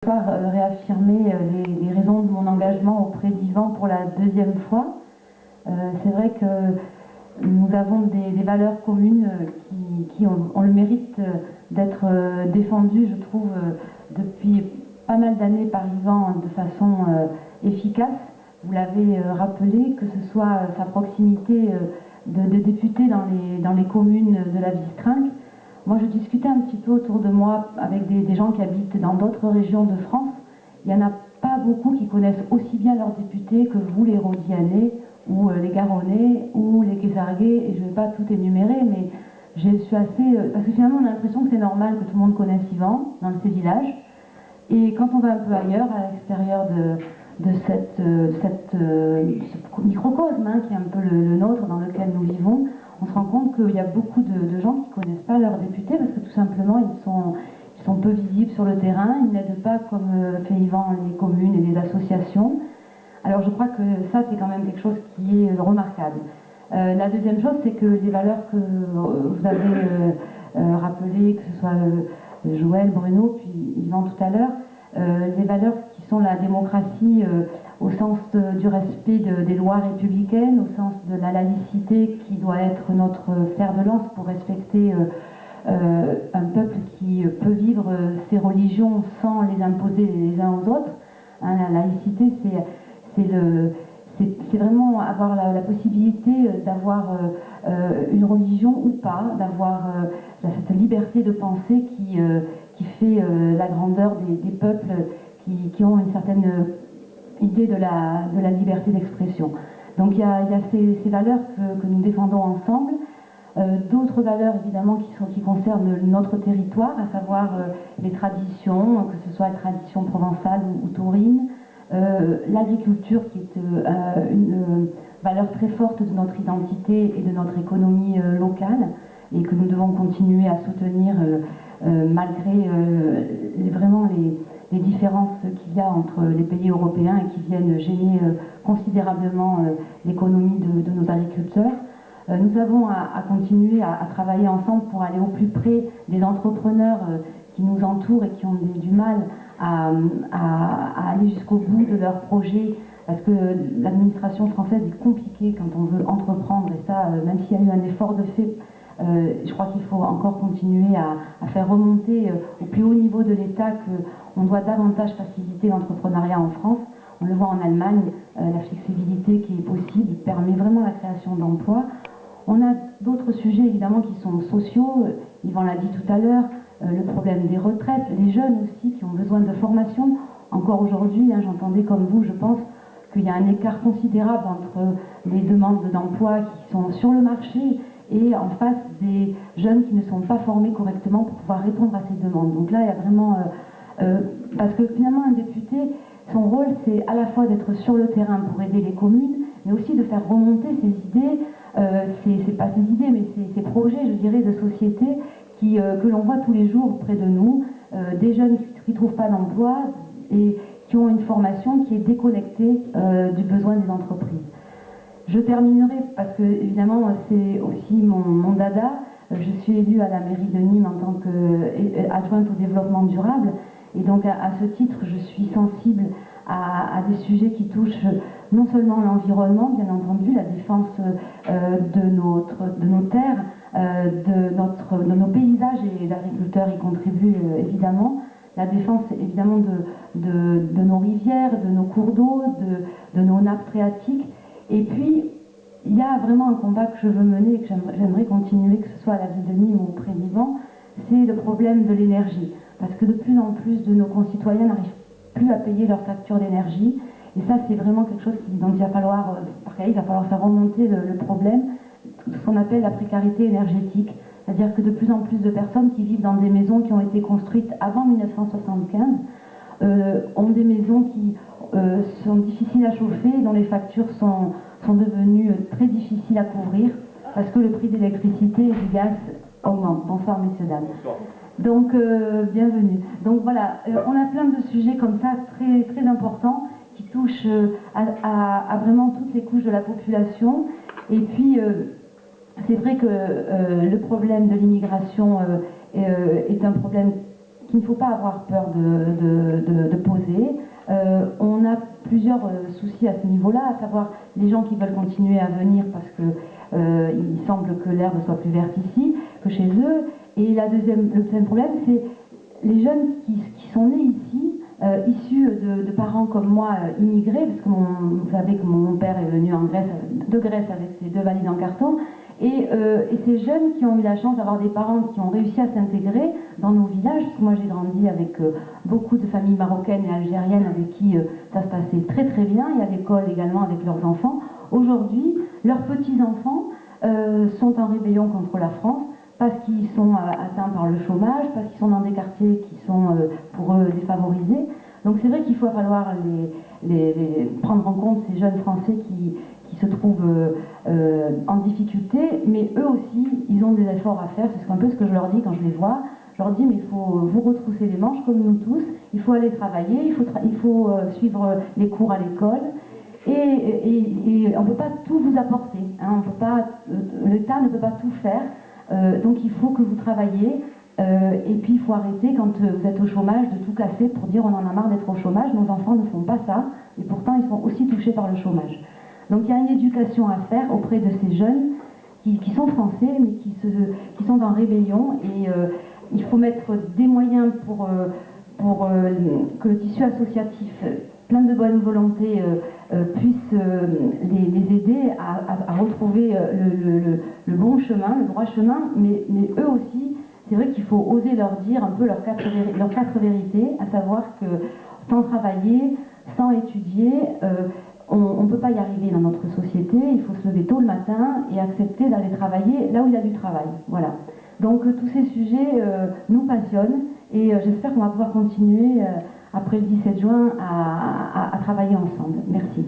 Réaffirmer les raisons de mon engagement auprès d'Yvan pour la deuxième fois. C'est vrai que nous avons des valeurs communes qui ont le mérite d'être défendues, je trouve, depuis pas mal d'années par Yvan de façon efficace. Vous l'avez rappelé, que ce soit sa proximité de député dans les communes de la Vistrinque. Moi, je discutais un petit peu autour de moi avec des gens qui habitent dans d'autres régions de France. Il n'y en a pas beaucoup qui connaissent aussi bien leurs députés que vous, les Rhodianais, ou les Garonnais, ou les Quesarguais, et je ne vais pas tout énumérer, mais je suis assez... parce que finalement, on a l'impression que c'est normal que tout le monde connaisse Yvan dans ces villages. Et quand on va un peu ailleurs, à l'extérieur de ce microcosme, qui est un peu le nôtre, dans lequel nous vivons, on se rend compte qu'il y a beaucoup de gens qui ne connaissent pas leurs députés parce que tout simplement ils sont peu visibles sur le terrain, ils n'aident pas comme fait Yvan les communes et les associations. Alors je crois que ça c'est quand même quelque chose qui est remarquable. La deuxième chose, c'est que les valeurs que vous avez rappelées, que ce soit Joël, Bruno, puis Yvan tout à l'heure, les valeurs qui sont la démocratie au sens du respect des lois républicaines, au sens de la laïcité qui doit être notre fer de lance pour respecter un peuple qui peut vivre ses religions sans les imposer les uns aux autres. La laïcité, c'est vraiment avoir la possibilité d'avoir une religion ou pas, d'avoir cette liberté de penser qui fait la grandeur des peuples qui ont une certaine idée de la liberté d'expression. Donc il y a ces valeurs que nous défendons ensemble. D'autres valeurs évidemment qui concernent notre territoire, à savoir les traditions, que ce soit la tradition provençale ou taurine, l'agriculture qui est une valeur très forte de notre identité et de notre économie locale et que nous devons continuer à soutenir malgré vraiment les différences qu'il y a entre les pays européens et qui viennent gêner considérablement l'économie de nos agriculteurs. Nous avons à continuer à travailler ensemble pour aller au plus près des entrepreneurs qui nous entourent et qui ont du mal à aller jusqu'au bout de leurs projets, parce que l'administration française est compliquée quand on veut entreprendre, et ça, même s'il y a eu un effort de fait, je crois qu'il faut encore continuer à faire remonter au plus haut niveau de l'État qu'on doit davantage faciliter l'entrepreneuriat en France. On le voit en Allemagne, la flexibilité qui est possible permet vraiment la création d'emplois. On a d'autres sujets évidemment qui sont sociaux, Yvan l'a dit tout à l'heure, le problème des retraites, les jeunes aussi qui ont besoin de formation. Encore aujourd'hui, j'entendais comme vous, je pense, qu'il y a un écart considérable entre les demandes d'emploi qui sont sur le marché et en face des jeunes qui ne sont pas formés correctement pour pouvoir répondre à ces demandes. Donc là, il y a vraiment... parce que finalement, un député, son rôle, c'est à la fois d'être sur le terrain pour aider les communes, mais aussi de faire remonter ses idées, c'est pas ses idées, mais ses projets, je dirais, de société que l'on voit tous les jours près de nous, des jeunes qui ne trouvent pas d'emploi et qui ont une formation qui est déconnectée du besoin des entreprises. Je terminerai parce que, évidemment, c'est aussi mon dada. Je suis élue à la mairie de Nîmes en tant qu'adjointe au développement durable. Et donc, à ce titre, je suis sensible à des sujets qui touchent non seulement l'environnement, bien entendu, la défense de nos terres, de nos paysages, et les agriculteurs y contribuent évidemment, la défense évidemment de nos rivières, de nos cours d'eau, de nos nappes phréatiques. Et puis, il y a vraiment un combat que je veux mener et que j'aimerais continuer, que ce soit à la ville de Nîmes ou auprès d'Yvan, c'est le problème de l'énergie. Parce que de plus en plus de nos concitoyens n'arrivent plus à payer leurs factures d'énergie. Et ça, c'est vraiment quelque chose dont il va falloir faire remonter le problème, ce qu'on appelle la précarité énergétique. C'est-à-dire que de plus en plus de personnes qui vivent dans des maisons qui ont été construites avant 1975 ont des maisons qui sont difficiles à chauffer, dont les factures sont devenues très difficiles à couvrir parce que le prix de l'électricité et du gaz augmente. Bonsoir messieurs, dames. Donc, bienvenue. Donc voilà, on a plein de sujets comme ça très, très importants qui touchent à vraiment toutes les couches de la population. Et puis, c'est vrai que le problème de l'immigration est un problème qu'il ne faut pas avoir peur de poser. On a plusieurs soucis à ce niveau-là, à savoir les gens qui veulent continuer à venir parce que il semble que l'herbe soit plus verte ici que chez eux. Et le deuxième problème, c'est les jeunes qui sont nés ici, issus de parents comme moi immigrés, parce que vous savez que mon père est venu de Grèce avec ses 2 valises en carton, et ces jeunes qui ont eu la chance d'avoir des parents qui ont réussi à s'intégrer dans nos villages, parce que moi j'ai grandi avec beaucoup de familles marocaines et algériennes avec qui ça se passait très très bien, et à l'école également avec leurs enfants. Aujourd'hui, leurs petits-enfants sont en rébellion contre la France, parce qu'ils sont atteints par le chômage, parce qu'ils sont dans des quartiers qui sont pour eux défavorisés. Donc c'est vrai qu'il faut falloir prendre en compte ces jeunes Français qui se trouvent en difficulté, mais eux aussi, ils ont des efforts à faire. C'est un peu ce que je leur dis quand je les vois. Je leur dis, mais il faut vous retrousser les manches comme nous tous, il faut aller travailler, il faut suivre les cours à l'école. Et on ne peut pas tout vous apporter, hein, on peut pas, l'État ne peut pas tout faire. Donc il faut que vous travaillez et puis il faut arrêter quand vous êtes au chômage de tout casser pour dire on en a marre d'être au chômage. Nos enfants ne font pas ça et pourtant ils sont aussi touchés par le chômage. Donc il y a une éducation à faire auprès de ces jeunes qui sont français mais qui sont en rébellion et il faut mettre des moyens pour que le tissu associatif plein de bonne volonté puisse les aider à retrouver le bon chemin, le droit chemin, mais eux aussi, c'est vrai qu'il faut oser leur dire un peu leurs quatre vérités, à savoir que sans travailler, sans étudier, on ne peut pas y arriver dans notre société, il faut se lever tôt le matin et accepter d'aller travailler là où il y a du travail. Voilà. Donc tous ces sujets nous passionnent et j'espère qu'on va pouvoir continuer après le 17 juin à travailler ensemble. Merci.